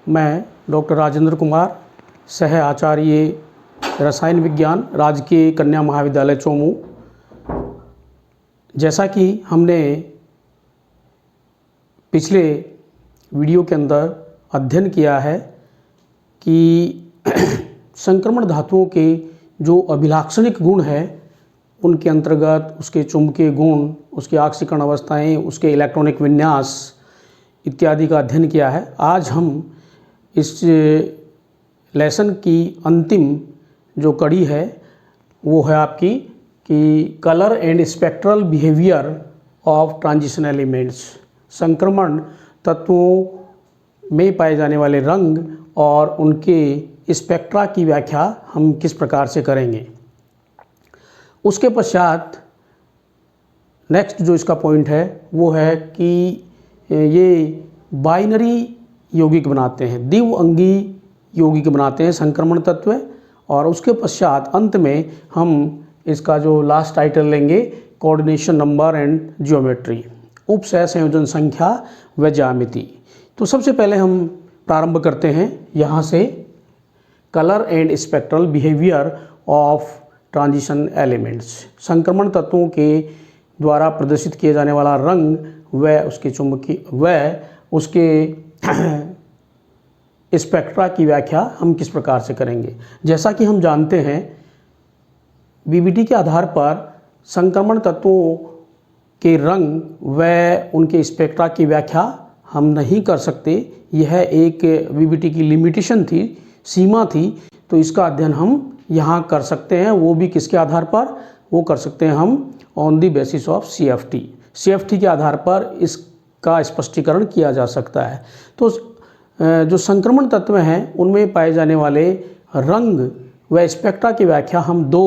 मैं डॉक्टर राजेंद्र कुमार, सह आचार्य रसायन विज्ञान, राजकीय कन्या महाविद्यालय चोमू। जैसा कि हमने पिछले वीडियो के अंदर अध्ययन किया है कि संक्रमण धातुओं के जो अभिलाक्षणिक गुण हैं उनके अंतर्गत उसके चुंबकीय गुण, उसकी आक्सीकरण अवस्थाएं, उसके इलेक्ट्रॉनिक विन्यास इत्यादि का अध्ययन किया है। आज हम इस लेसन की अंतिम जो कड़ी है वो है आपकी कि colour and spectral behaviour of transition elements. संक्रमण तत्वों में पाए जाने वाले रंग और उनके स्पेक्ट्रा की व्याख्या हम किस प्रकार से करेंगे। उसके पश्चात नेक्स्ट जो इसका पॉइंट है वो है कि ये बाइनरी यौगिक बनाते हैं, द्विअंगी यौगिक बनाते हैं संक्रमण तत्व। और उसके पश्चात अंत में हम इसका जो लास्ट टाइटल लेंगे कोऑर्डिनेशन नंबर एंड ज्योमेट्री, उपसह संयोजन संख्या व ज्यामिति। तो सबसे पहले हम प्रारंभ करते हैं यहाँ से, colour and spectral behaviour of transition elements. संक्रमण तत्वों के द्वारा प्रदर्शित किए जाने वाला रंग व उसके चुंबकीय व उसके स्पेक्ट्रा की व्याख्या हम किस प्रकार से करेंगे। जैसा कि हम जानते हैं बीबीटी के आधार पर संक्रमण तत्वों के रंग व उनके स्पेक्ट्रा की व्याख्या हम नहीं कर सकते। यह एक बीबीटी की लिमिटेशन थी, सीमा थी। तो इसका अध्ययन हम यहाँ कर सकते हैं, वो भी किसके आधार पर, वो कर सकते हैं हम on the basis of CFT। CFT के आधार पर इसका स्पष्टीकरण किया जा सकता है। तो जो संक्रमण तत्व हैं उनमें पाए जाने वाले रंग व स्पेक्ट्रा की व्याख्या हम दो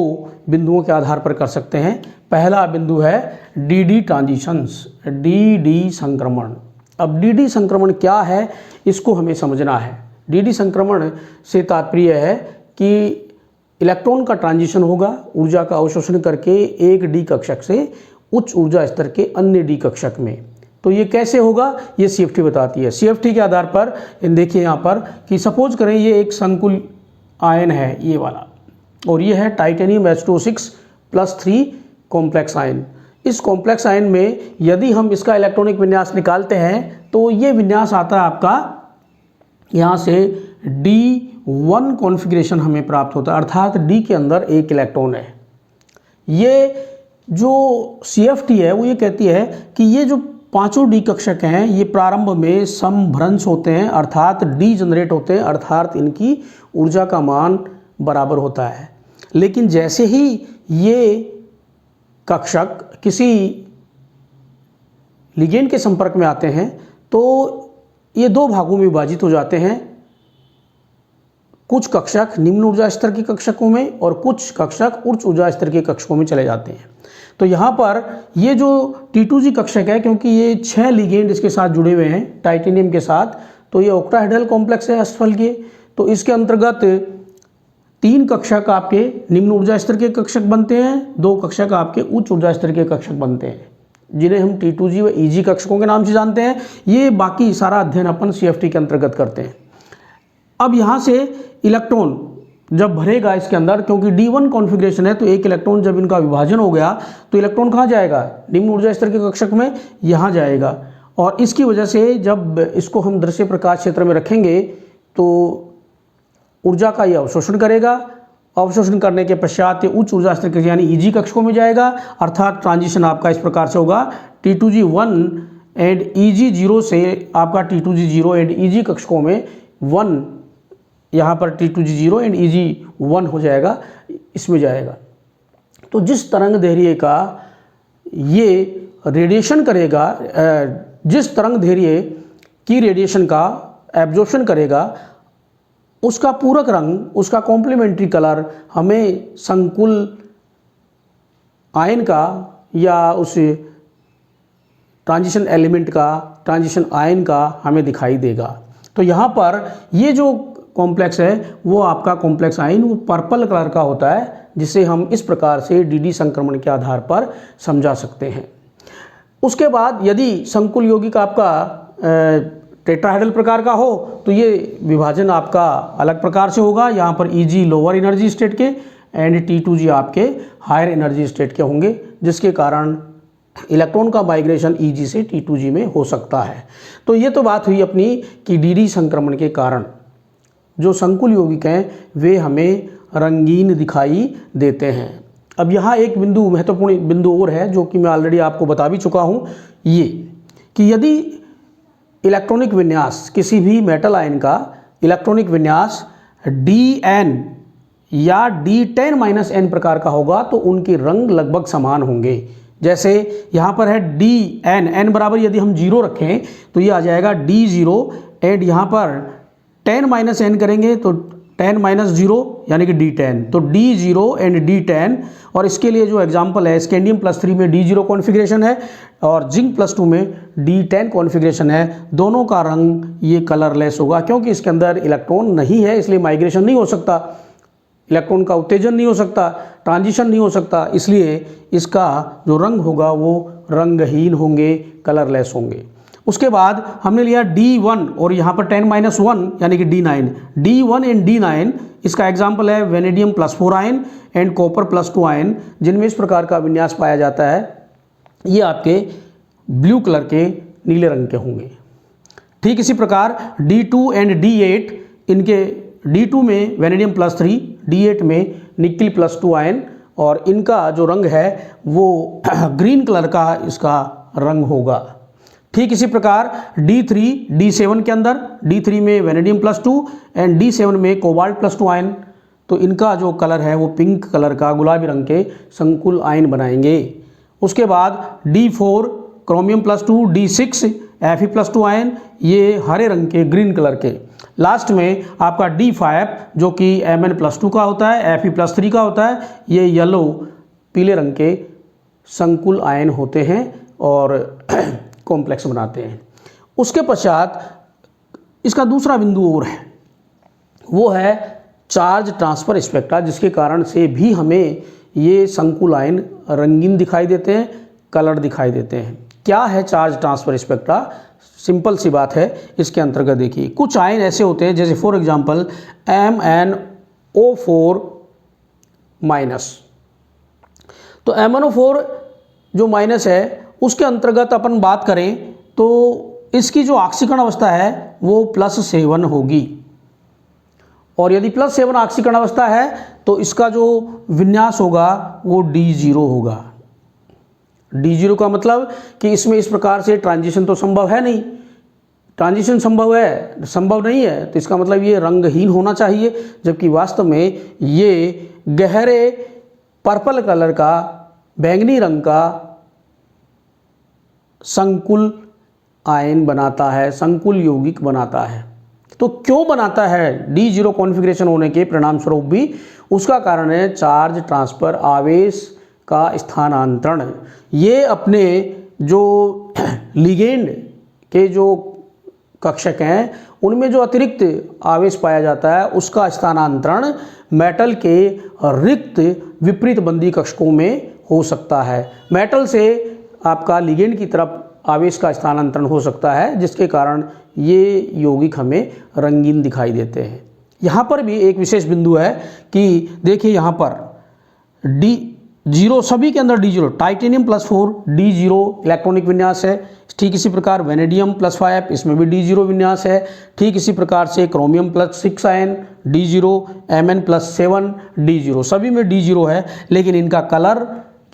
बिंदुओं के आधार पर कर सकते हैं। पहला बिंदु है DD ट्रांजिशंस, DD संक्रमण। अब DD संक्रमण क्या है इसको हमें समझना है। DD संक्रमण से तात्पर्य है कि इलेक्ट्रॉन का ट्रांजिशन होगा ऊर्जा का अवशोषण करके एक D कक्षक से उच्च ऊर्जा स्तर के अन्य D कक्षक में। तो ये कैसे होगा ये CFT बताती है। CFT के आधार पर देखिए यहाँ पर कि सपोज करें ये एक संकुल आयन है ये वाला, और ये है टाइटेनियम H2O6+3 कॉम्प्लेक्स आयन। इस कॉम्प्लेक्स आयन में यदि हम इसका इलेक्ट्रॉनिक विन्यास निकालते हैं तो ये विन्यास आता है आपका यहाँ से D1 कॉन्फ़िगरेशन हमें प्राप्त होता है, अर्थात D के अंदर एक इलेक्ट्रॉन है। ये जो CFT है वो ये कहती है कि ये जो पांचों D कक्षक हैं ये प्रारंभ में समभ्रंश होते हैं, अर्थात D जनरेट होते हैं, अर्थात इनकी ऊर्जा का मान बराबर होता है। लेकिन जैसे ही ये कक्षक किसी लिगेंड के संपर्क में आते हैं तो ये दो भागों में विभाजित हो जाते हैं। कुछ कक्षक निम्न ऊर्जा स्तर के कक्षकों में और कुछ कक्षक उच्च ऊर्जा स्तर के कक्षकों में चले जाते हैं। तो यहाँ पर ये जो T2G कक्षक है, क्योंकि ये 6 लिगेंड इसके साथ जुड़े हुए हैं टाइटेनियम के साथ, तो ये ऑक्टाहेड्रल कॉम्प्लेक्स है अष्टफल के। तो इसके अंतर्गत 3 कक्षक आपके निम्न ऊर्जा स्तर के कक्षक बनते हैं, 2 कक्षक आपके उच्च ऊर्जा स्तर के कक्षक बनते हैं, जिन्हें हम T2G व EG कक्षकों के नाम से जानते हैं। ये बाकी सारा अध्ययन अपन CFT के अंतर्गत करते हैं। अब यहाँ से इलेक्ट्रॉन जब भरेगा इसके अंदर, क्योंकि D1 कॉन्फ़िगरेशन है, तो एक इलेक्ट्रॉन जब इनका विभाजन हो गया तो इलेक्ट्रॉन कहाँ जाएगा, निम्न ऊर्जा स्तर के कक्षक में, यहाँ जाएगा। और इसकी वजह से जब इसको हम दृश्य प्रकाश क्षेत्र में रखेंगे तो ऊर्जा का ये अवशोषण करेगा। अवशोषण करने के पश्चात ये उच्च ऊर्जा स्तर के यानी EG कक्षकों में जाएगा, अर्थात ट्रांजिशन आपका इस प्रकार से होगा T2G1 एंड EG0 से आपका T2G0 एंड EG कक्षकों में 1, यहाँ पर T2G0 एंड EG1 हो जाएगा, इसमें जाएगा। तो जिस तरंग दैर्घ्य का ये रेडिएशन करेगा, जिस तरंग दैर्घ्य की रेडिएशन का एब्जॉर्प्शन करेगा, उसका पूरक रंग, उसका कॉम्प्लीमेंट्री कलर हमें संकुल आयन का या उस ट्रांजिशन एलिमेंट का, ट्रांजिशन आयन का हमें दिखाई देगा। तो यहाँ पर ये जो कॉम्प्लेक्स है वो आपका कॉम्प्लेक्स आयन वो पर्पल कलर का होता है, जिसे हम इस प्रकार से DD संक्रमण के आधार पर समझा सकते हैं। उसके बाद यदि संकुल यौगिक आपका टेट्राहेड्रल प्रकार का हो तो ये विभाजन आपका अलग प्रकार से होगा। यहाँ पर Eg लोअर एनर्जी स्टेट के एंड T2G आपके हायर एनर्जी स्टेट के होंगे, जिसके कारण इलेक्ट्रॉन का माइग्रेशन Eg से T2G में हो सकता है। तो ये तो बात हुई अपनी कि डी संक्रमण के कारण जो संकुल यौगिक हैं वे हमें रंगीन दिखाई देते हैं। अब यहाँ एक बिंदु, महत्वपूर्ण बिंदु और है जो कि मैं ऑलरेडी आपको बता भी चुका हूँ, ये कि यदि इलेक्ट्रॉनिक विन्यास किसी भी मेटल आयन का इलेक्ट्रॉनिक विन्यास Dn या D10-n प्रकार का होगा तो उनके रंग लगभग समान होंगे। जैसे यहाँ पर है Dn, n बराबर यदि हम 0 रखें तो ये आ जाएगा D0 एंड यहाँ पर 10-n करेंगे तो 10-0 यानी कि D10, तो D0 एंड D10। और इसके लिए जो एग्जांपल है, स्कैंडियम +3 में D0 कॉन्फ़िगरेशन है और जिंक +2 में D10 कॉन्फ़िगरेशन है। दोनों का रंग ये कलरलेस होगा क्योंकि इसके अंदर इलेक्ट्रॉन नहीं है, इसलिए माइग्रेशन नहीं हो सकता, इलेक्ट्रॉन का उत्तेजन नहीं हो सकता, ट्रांजिशन नहीं हो सकता, इसलिए इसका जो रंग होगा वो रंगहीन होंगे, कलरलेस होंगे। उसके बाद हमने लिया D1 और यहाँ पर 10-1 यानी कि D9। D1 एंड D9 इसका एग्जाम्पल है vanadium +4 ion and copper +2 ion, जिनमें इस प्रकार का विन्यास पाया जाता है। ये आपके ब्लू कलर के नीले रंग के होंगे। ठीक इसी प्रकार D2 एंड D8, इनके D2 में वेनेडियम +3, D8 में निकिल +2 आयन और इनका जो रंग है वो ग्रीन कलर का इसका रंग होगा। ठीक इसी प्रकार D3, D7 के अंदर D3 में वेनेडियम +2 एंड D7 में कोबाल्ट +2 आयन, तो इनका जो कलर है वो पिंक कलर का गुलाबी रंग के संकुल आयन बनाएंगे। उसके बाद D4 chromium +2, D6 Fe+2 ion, ये हरे रंग के ग्रीन कलर के। लास्ट में आपका D5 जो कि Mn+2 का होता है, Fe+3 का होता है, ये येलो पीले रंग के संकुल आयन होते हैं और कॉम्प्लेक्स बनाते हैं। उसके पश्चात इसका दूसरा बिंदु और है, वो है चार्ज ट्रांसफ़र स्पेक्ट्रा, जिसके कारण से भी हमें ये संकुल आयन रंगीन दिखाई देते हैं, कलर दिखाई देते हैं। क्या है चार्ज ट्रांसफ़र स्पेक्ट्रा? सिंपल सी बात है। इसके अंतर्गत देखिए कुछ आयन ऐसे होते हैं जैसे फॉर एग्जांपल MnO4-, तो MnO4 जो माइनस है उसके अंतर्गत अपन बात करें तो इसकी जो ऑक्सीकरण अवस्था है वो +7 होगी, और यदि +7 ऑक्सीकरण अवस्था है तो इसका जो विन्यास होगा वो D0 होगा। D0 का मतलब कि इसमें इस प्रकार से ट्रांजिशन तो संभव है नहीं, ट्रांजिशन संभव नहीं है, तो इसका मतलब ये रंगहीन होना चाहिए, जबकि वास्तव में ये गहरे पर्पल कलर का, बैंगनी रंग का संकुल आयन बनाता है, संकुल यौगिक बनाता है। तो क्यों बनाता है? D0 कॉन्फ़िगरेशन होने के परिणाम स्वरूप भी उसका कारण है चार्ज ट्रांसफ़र, आवेश का स्थानांतरण। ये अपने जो लिगेंड के जो कक्षक हैं उनमें जो अतिरिक्त आवेश पाया जाता है उसका स्थानांतरण मेटल के रिक्त विपरीत बंदी कक्षकों में हो सकता है। मेटल से आपका लिगेंड की तरफ आवेश का स्थानांतरण हो सकता है, जिसके कारण ये यौगिक हमें रंगीन दिखाई देते हैं। यहाँ पर भी एक विशेष बिंदु है कि देखिए यहाँ पर D0 सभी के अंदर D0, टाइटेनियम +4 D0 इलेक्ट्रॉनिक विन्यास है। ठीक इसी प्रकार वेनेडियम +5 इसमें भी D0 विन्यास है। ठीक इसी प्रकार से chromium +6 ion D0, Mn+7 D0, सभी में D0 है, लेकिन इनका कलर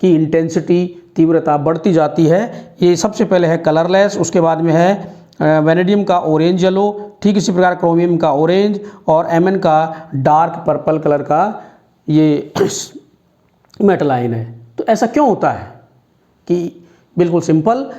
की इंटेंसिटी, तीव्रता बढ़ती जाती है। ये सबसे पहले है कलरलेस, उसके बाद में है वेनेडियम का ऑरेंज येलो, ठीक इसी प्रकार क्रोमियम का ऑरेंज और Mn का डार्क पर्पल कलर का ये मेटल आयन है। तो ऐसा क्यों होता है? कि बिल्कुल सिंपल,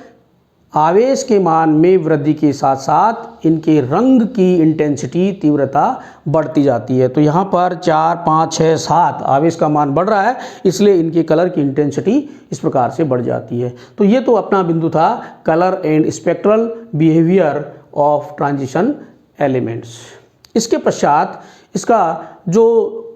आवेश के मान में वृद्धि के साथ साथ इनके रंग की इंटेंसिटी, तीव्रता बढ़ती जाती है। तो यहाँ पर 4, 5, 6, 7 आवेश का मान बढ़ रहा है, इसलिए इनके कलर की इंटेंसिटी इस प्रकार से बढ़ जाती है। तो ये तो अपना बिंदु था colour and spectral behaviour of transition elements. इसके पश्चात इसका जो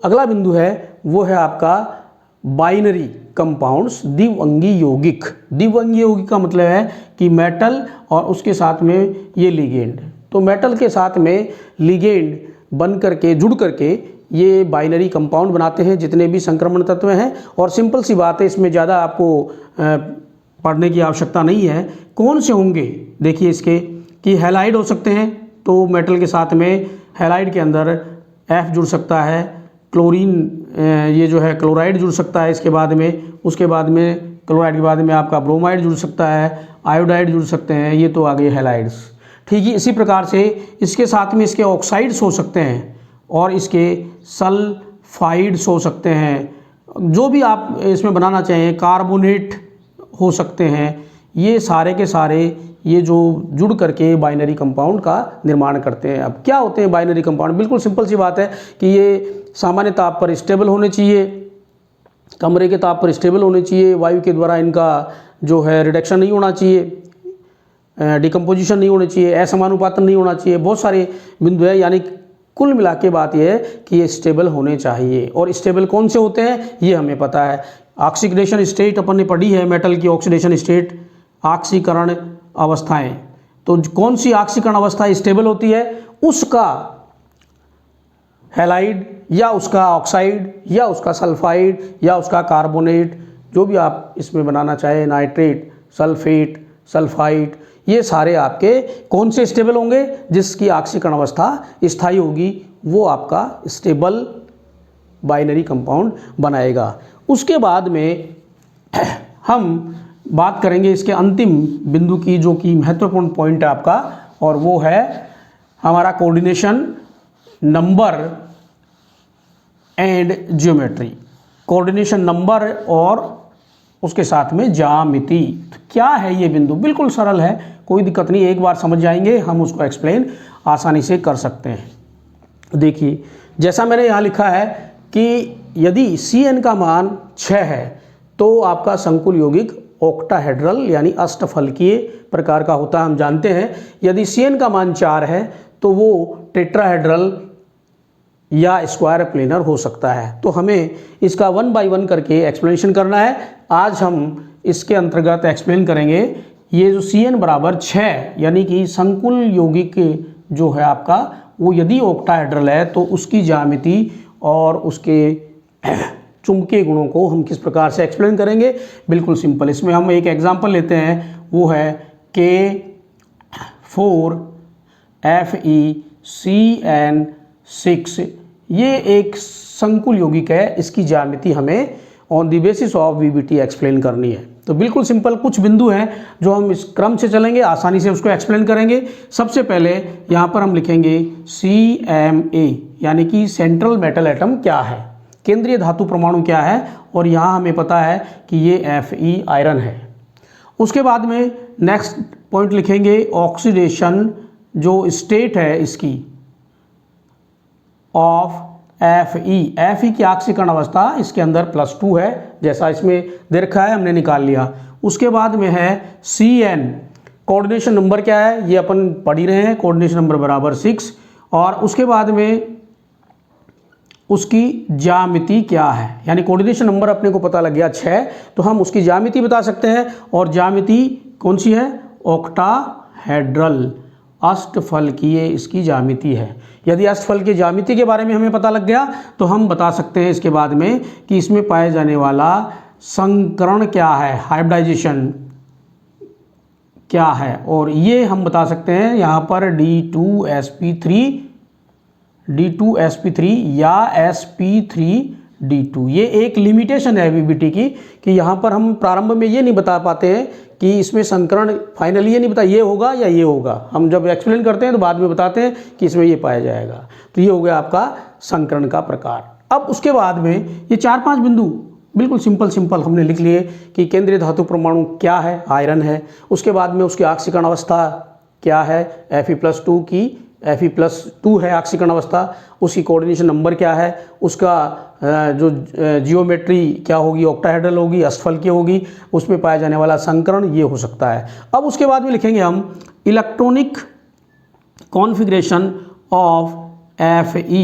अगला बिंदु है वो है आपका बाइनरी कंपाउंड्स, द्विअंगी यौगिक। द्विअंगी यौगिक का मतलब है कि मेटल और उसके साथ में ये लिगेंड, तो मेटल के साथ में लिगेंड बन करके जुड़ करके ये बाइनरी कंपाउंड बनाते हैं जितने भी संक्रमण तत्व हैं। और सिंपल सी बात है, इसमें ज़्यादा आपको पढ़ने की आवश्यकता नहीं है। कौन से होंगे देखिए इसके कि हैलाइड हो सकते हैं, तो मेटल के साथ में हैलाइड के अंदर F जुड़ सकता है, क्लोरीन ये जो है क्लोराइड जुड़ सकता है इसके बाद में, उसके बाद में क्लोराइड के बाद में आपका ब्रोमाइड जुड़ सकता है, आयोडाइड जुड़ सकते हैं, ये तो आ गए हैलाइड्स। ठीक है, इसी प्रकार से इसके साथ में इसके ऑक्साइड्स हो सकते हैं और इसके सल्फाइड्स हो सकते हैं। जो भी आप इसमें बनाना चाहें, कार्बोनेट हो सकते हैं। ये सारे के सारे ये जो जुड़ करके बाइनरी कंपाउंड का निर्माण करते हैं। अब क्या होते हैं बाइनरी कंपाउंड? बिल्कुल सिंपल सी बात है कि ये सामान्य ताप पर स्टेबल होने चाहिए, कमरे के ताप पर स्टेबल होने चाहिए, वायु के द्वारा इनका जो है रिडक्शन नहीं होना चाहिए, डिकम्पोजिशन नहीं होनी चाहिए, असमानुपातन नहीं होना चाहिए, बहुत सारे बिंदु है। यानी कुल मिला के बात यह है कि ये स्टेबल होने चाहिए। और स्टेबल कौन से होते हैं ये हमें पता है। ऑक्सीडेशन स्टेट अपन ने पढ़ी है, मेटल की ऑक्सीडेशन स्टेट, ऑक्सीकरण अवस्थाएं। तो कौन सी ऑक्सीकरण अवस्था स्टेबल होती है, उसका हैलाइड या उसका ऑक्साइड या उसका सल्फाइड या उसका कार्बोनेट, जो भी आप इसमें बनाना चाहे, नाइट्रेट, सल्फेट, सल्फाइड, ये सारे आपके कौन से स्टेबल होंगे? जिसकी ऑक्सीकरण अवस्था स्थायी होगी वो आपका स्टेबल बाइनरी कंपाउंड बनाएगा। उसके बाद में हम बात करेंगे इसके अंतिम बिंदु की, जो कि महत्वपूर्ण पॉइंट है आपका, और वो है हमारा coordination number and geometry. Coordination number और उसके साथ में ज्यामिति। तो क्या है ये बिंदु? बिल्कुल सरल है, कोई दिक्कत नहीं, एक बार समझ जाएंगे हम उसको एक्सप्लेन आसानी से कर सकते हैं। देखिए जैसा मैंने यहाँ लिखा है कि यदि Cn का मान 6 है तो आपका संकुल यौगिक ऑक्टाहेड्रल यानी अष्टफलकीय प्रकार का होता है, हम जानते हैं। यदि Cn का मान 4 है तो वो टेट्राहेड्रल या स्क्वायर प्लेनर हो सकता है। तो हमें इसका 1 बाय 1 करके एक्सप्लेनेशन करना है। आज हम इसके अंतर्गत एक्सप्लेन करेंगे ये जो Cn बराबर 6 यानी कि संकुल यौगिक जो है आपका, वो यदि ऑक्टाहेड्रल है तो उसकी ज्यामिति और उसके चुंबकीय गुणों को हम किस प्रकार से एक्सप्लेन करेंगे। बिल्कुल सिंपल, इसमें हम एक एग्जांपल लेते हैं, वो है K4FeCN6। ये एक संकुल यौगिक है, इसकी ज्यामिति हमें on the basis of VBT explain करनी है। तो बिल्कुल सिंपल कुछ बिंदु हैं जो हम इस क्रम से चलेंगे, आसानी से उसको एक्सप्लेन करेंगे। सबसे पहले यहाँ पर हम लिखेंगे CMA यानी कि सेंट्रल मेटल एटम क्या है, केंद्रीय धातु परमाणु क्या है, और यहाँ हमें पता है कि ये Fe आयरन है। उसके बाद में नेक्स्ट पॉइंट लिखेंगे ऑक्सीडेशन जो स्टेट है इसकी ऑफ Fe की ऑक्सीकरण अवस्था इसके अंदर +2 है, जैसा इसमें दे रखा है हमने निकाल लिया। उसके बाद में है Cn, कोऑर्डिनेशन नंबर क्या है ये अपन पढ़ ही रहे हैं, कोऑर्डिनेशन नंबर बराबर 6। और उसके बाद में उसकी ज्यामिति क्या है, यानी कोऑर्डिनेशन नंबर अपने को पता लग गया 6, तो हम उसकी ज्यामिति बता सकते हैं। और ज्यामिति कौन सी है? ऑक्टाहेड्रल, अष्टफलकीय इसकी ज्यामिति है। यदि अष्टफल की ज्यामिति के बारे में हमें पता लग गया तो हम बता सकते हैं इसके बाद में कि इसमें पाए जाने वाला संकरण क्या है, हाइब्रिडाइजेशन क्या है, और ये हम बता सकते हैं यहाँ पर D2sp3 या sp3d2। ये एक लिमिटेशन है VBT की कि यहाँ पर हम प्रारंभ में ये नहीं बता पाते हैं कि इसमें संकरण फाइनली ये नहीं बता ये होगा या ये होगा। हम जब एक्सप्लेन करते हैं तो बाद में बताते हैं कि इसमें ये पाया जाएगा। तो ये हो गया आपका संकरण का प्रकार। अब उसके बाद में ये 4-5 बिंदु बिल्कुल सिंपल हमने लिख लिए कि केंद्रीय धातु परमाणु क्या है, आयरन है। उसके बाद में उसकी ऑक्सीकरण अवस्था क्या है, Fe+2 की Fe+2 है ऑक्सीकरण अवस्था। उसकी कोऑर्डिनेशन नंबर क्या है, उसका जो जियोमेट्री क्या होगी, ऑक्टाहेड्रल होगी, अष्टफलकीय होगी, उसमें पाया जाने वाला संकरण ये हो सकता है। अब उसके बाद में लिखेंगे हम electronic configuration of Fe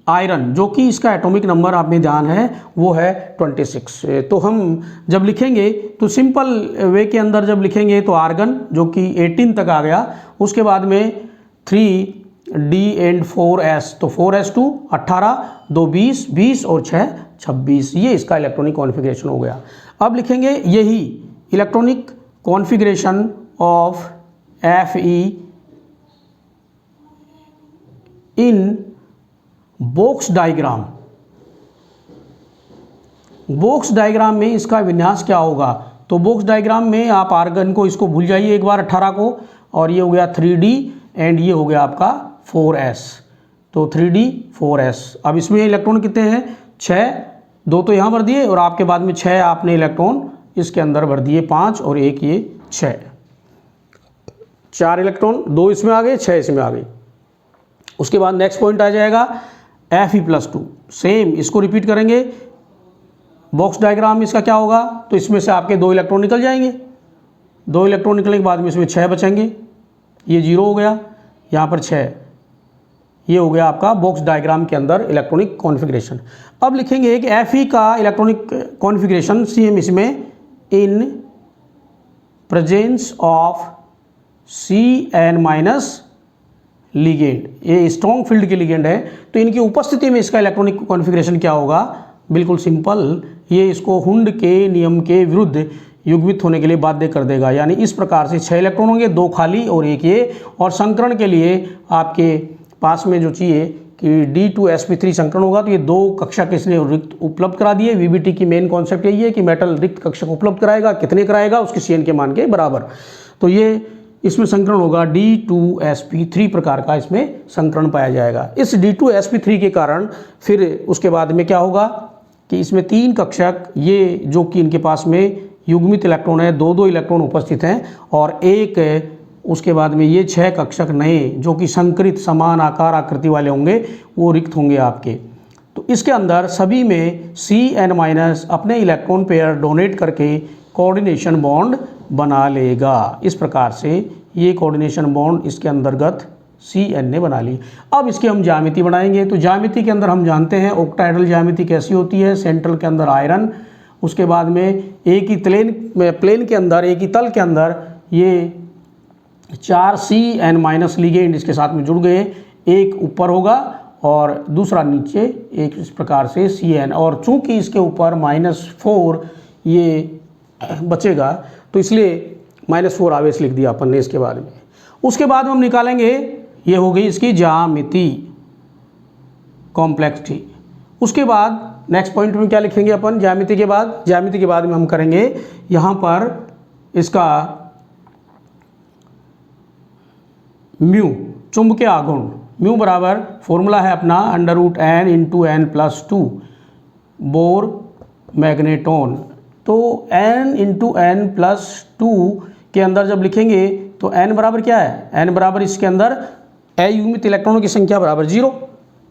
iron, जो कि इसका एटॉमिक नंबर आप में ध्यान है वो है 26। तो हम जब लिखेंगे तो सिंपल वे के अंदर जब लिखेंगे तो आर्गन जो कि 18 तक आ गया। उसके बाद में 3D एंड 4s, तो 4s2 18, 2 20, 20 और 6 26, ये इसका इलेक्ट्रॉनिक कॉन्फ़िगरेशन हो गया। अब लिखेंगे यही electronic configuration of Fe in box diagram. Box diagram में इसका विन्यास क्या होगा? तो बॉक्स डायग्राम में आप आर्गन को इसको भूल जाइए एक बार 18 को, और ये हो गया 3D एंड ये हो गया आपका 4s, तो 3D 4s। अब इसमें इलेक्ट्रॉन कितने हैं? 6, 2 तो यहाँ भर दिए और आपके बाद में 6 आपने इलेक्ट्रॉन इसके अंदर भर दिए, 5 और 1 ये 6, 4 इलेक्ट्रॉन, 2 इसमें आ गए, 6 इसमें आ गए। उसके बाद नेक्स्ट पॉइंट आ जाएगा Fe+2, सेम इसको रिपीट करेंगे। बॉक्स डायग्राम इसका क्या होगा? तो इसमें से आपके 2 इलेक्ट्रॉन निकल जाएंगे, 2 इलेक्ट्रॉन निकलने के बाद में इसमें 6 बचेंगे, ये 0 हो गया, यहाँ पर 6, ये हो गया आपका बॉक्स डायग्राम के अंदर इलेक्ट्रॉनिक कॉन्फ़िगरेशन। अब लिखेंगे कि Fe का इलेक्ट्रॉनिक कॉन्फ़िगरेशन सेम इसमें in presence of Cn- ligand, ये स्ट्रॉन्ग फील्ड के लिगेंड है, तो इनकी उपस्थिति में इसका इलेक्ट्रॉनिक कॉन्फ़िगरेशन क्या होगा? बिल्कुल सिंपल, ये इसको हुंड के नियम के विरुद्ध युग्मित होने के लिए बाध्य कर देगा। यानी इस प्रकार से 6 इलेक्ट्रॉन होंगे, 2 खाली और 1 ये, और संकरण के लिए आपके पास में जो चाहिए कि D2sp3 संकरण होगा, तो ये 2 कक्षक इसने रिक्त उपलब्ध करा दिए। VBT की मेन कॉन्सेप्ट यही है कि मेटल रिक्त कक्षक उपलब्ध कराएगा, कितने कराएगा? उसके Cn के मान के बराबर। तो ये इसमें संकरण होगा D2sp3 प्रकार का इसमें संकरण पाया जाएगा। इस D2sp3 के कारण फिर उसके बाद में क्या होगा कि इसमें 3 कक्षक, ये जो कि इनके पास में युग्मित इलेक्ट्रॉन है, 2-2 इलेक्ट्रॉन उपस्थित हैं, और एक उसके बाद में ये 6 कक्षक नए जो कि संकरित समान आकार आकृति वाले होंगे, वो रिक्त होंगे आपके। तो इसके अंदर सभी में Cn- अपने इलेक्ट्रॉन पेयर डोनेट करके कोऑर्डिनेशन बॉन्ड बना लेगा। इस प्रकार से ये कोऑर्डिनेशन बॉन्ड इसके अंतर्गत Cn ने बना ली। अब इसकी हम ज्यामिति बनाएंगे। तो ज्यामिति के अंदर हम जानते हैं ऑक्टाहेड्रल ज्यामिति कैसी होती है। सेंट्रल के अंदर आयरन, उसके बाद में एक ही प्लेन के अंदर, एक ही तल के अंदर ये 4 Cn- लिगेंड इसके साथ में जुड़ गए, एक ऊपर होगा और दूसरा नीचे, एक इस प्रकार से Cn, और चूंकि इसके ऊपर -4 ये बचेगा तो इसलिए -4 आवेश लिख दिया अपन ने इसके बाद में। उसके बाद हम निकालेंगे, ये हो गई इसकी ज्यामिति, कॉम्प्लेक्सिटी। उसके बाद नेक्स्ट पॉइंट में क्या लिखेंगे अपन? ज्यामिति के बाद में हम करेंगे यहाँ पर इसका म्यू, चुंबकीय आघूर्ण। म्यू बराबर फॉर्मूला है अपना √n × n+2 बोर मैग्नेटॉन। तो n × n+2 के अंदर जब लिखेंगे तो n बराबर क्या है? n बराबर इसके अंदर अयुग्मित इलेक्ट्रॉनों की संख्या बराबर 0,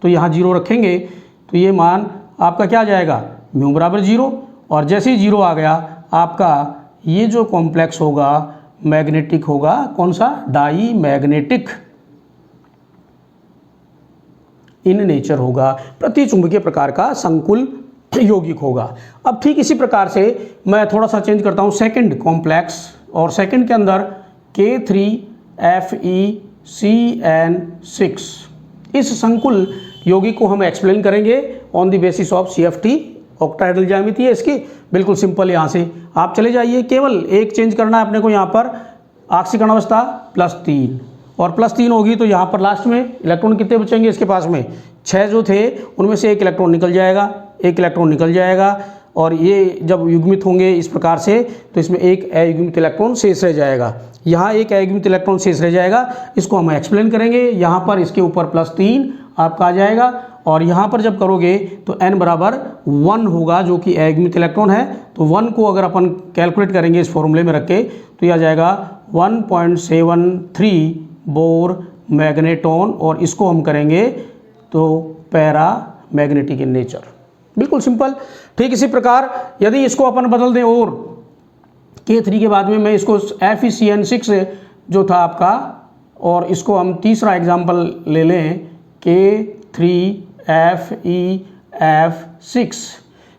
तो यहाँ 0 रखेंगे तो ये मान आपका क्या आ जाएगा? म्यू बराबर 0, और जैसे ही 0 आ गया आपका ये जो कॉम्प्लेक्स होगा मैग्नेटिक होगा, कौन सा? डाई मैग्नेटिक इन नेचर होगा, प्रति चुंबकीय प्रकार का संकुल यौगिक होगा। अब ठीक इसी प्रकार से मैं थोड़ा सा चेंज करता हूँ सेकंड कॉम्प्लेक्स, और सेकंड के अंदर K3FeCN6, इस संकुल यौगिक को हम एक्सप्लेन करेंगे on the basis of CFT। Octahedral ज्यामिति है इसकी, बिल्कुल सिंपल। यहाँ से आप चले जाइए, केवल एक चेंज करना है अपने को, यहाँ पर ऑक्सीकरण अवस्था +3, और +3 होगी तो यहाँ पर लास्ट में इलेक्ट्रॉन कितने बचेंगे इसके पास में? 6 जो थे उनमें से एक इलेक्ट्रॉन निकल जाएगा, और ये जब युग्मित होंगे इस प्रकार से तो इसमें एक अयुग्मित इलेक्ट्रॉन शेष रह जाएगा। यहाँ एक अयुग्मित इलेक्ट्रॉन शेष रह जाएगा, इसको हम एक्सप्लेन करेंगे। यहाँ पर इसके ऊपर +3 आपका आ जाएगा, और यहाँ पर जब करोगे तो n बराबर 1 होगा जो कि अयुग्मित इलेक्ट्रॉन है। तो 1 को अगर अपन कैलकुलेट करेंगे इस फॉर्मूले में रख के तो यह आ जाएगा 1.73 बोर मैग्नेटॉन, और इसको हम करेंगे तो पैरा मैग्नेटिक इन नेचर, बिल्कुल सिंपल। ठीक इसी प्रकार यदि इसको अपन बदल दें और K3 के बाद में मैं इसको FeCN6 जो था आपका, और इसको हम तीसरा एग्जाम्पल ले लें K3FeF6,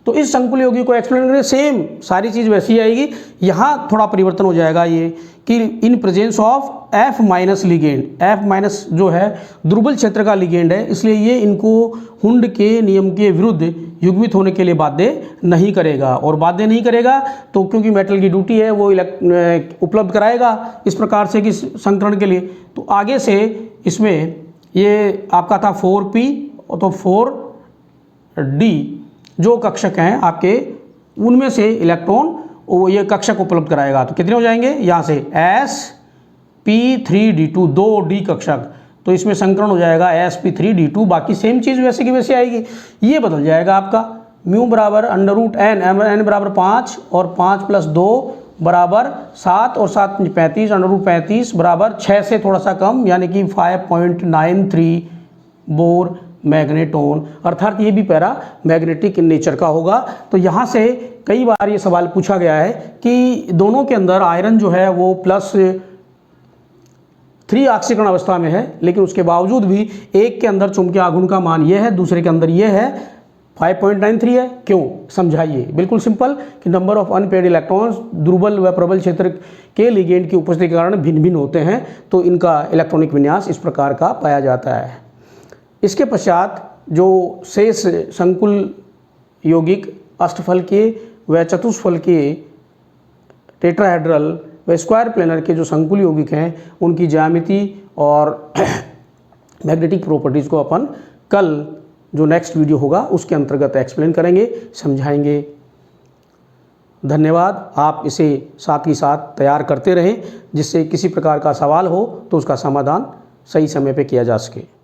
तो इस संकुल यौगिक को एक्सप्लेन करें, सेम सारी चीज़ वैसी आएगी। यहाँ थोड़ा परिवर्तन हो जाएगा, ये कि in presence of F minus ligand, F minus जो है दुर्बल क्षेत्र का लिगेंड है, इसलिए ये इनको हुंड के नियम के विरुद्ध युग्मित होने के लिए बाध्य नहीं करेगा। और बाध्य नहीं करेगा तो क्योंकि मेटल की ड्यूटी है वो उपलब्ध कराएगा इस प्रकार से कि संकरण के लिए। तो आगे से इसमें ये आपका था 4p तो 4d जो कक्षक हैं आपके, उनमें से इलेक्ट्रॉन वो ये कक्षक उपलब्ध कराएगा। तो कितने हो जाएंगे यहाँ से sp3d2 2d कक्षक, तो इसमें संकरण हो जाएगा sp3d2। बाकी सेम चीज़ वैसे की वैसे आएगी, ये बदल जाएगा आपका म्यू बराबर √n, n बराबर 5 और 5 + 2 बराबर 7 और 7 × 35 √35 बराबर 6 से थोड़ा सा कम, यानी कि 5.93 बोर मैग्नेटोन, अर्थात ये भी पैरा मैग्नेटिक इन नेचर का होगा। तो यहाँ से कई बार ये सवाल पूछा गया है कि दोनों के अंदर आयरन जो है वो +3 ऑक्सीकरण अवस्था में है, लेकिन उसके बावजूद भी एक के अंदर चुंबकीय आघूर्ण का मान ये है, दूसरे के अंदर ये है 5.93 है। क्यों, समझाइए। बिल्कुल सिंपल कि नंबर ऑफ अनपेयर्ड इलेक्ट्रॉन्स दुर्बल व प्रबल क्षेत्र के लिगेंड की उपस्थिति के कारण भिन्न भिन्न होते हैं, तो इनका इलेक्ट्रॉनिक विन्यास इस प्रकार का पाया जाता है। इसके पश्चात जो शेष संकुल यौगिक अष्टफल के व चतुष्फल के टेट्राहेड्रल व स्क्वायर प्लेनर के जो संकुल यौगिक हैं उनकी ज्यामिति और मैग्नेटिक प्रॉपर्टीज़ को अपन कल जो नेक्स्ट वीडियो होगा उसके अंतर्गत एक्सप्लेन करेंगे, समझाएंगे। धन्यवाद। आप इसे साथ ही साथ तैयार करते रहें, जिससे किसी प्रकार का सवाल हो तो उसका समाधान सही समय पे किया जा सके।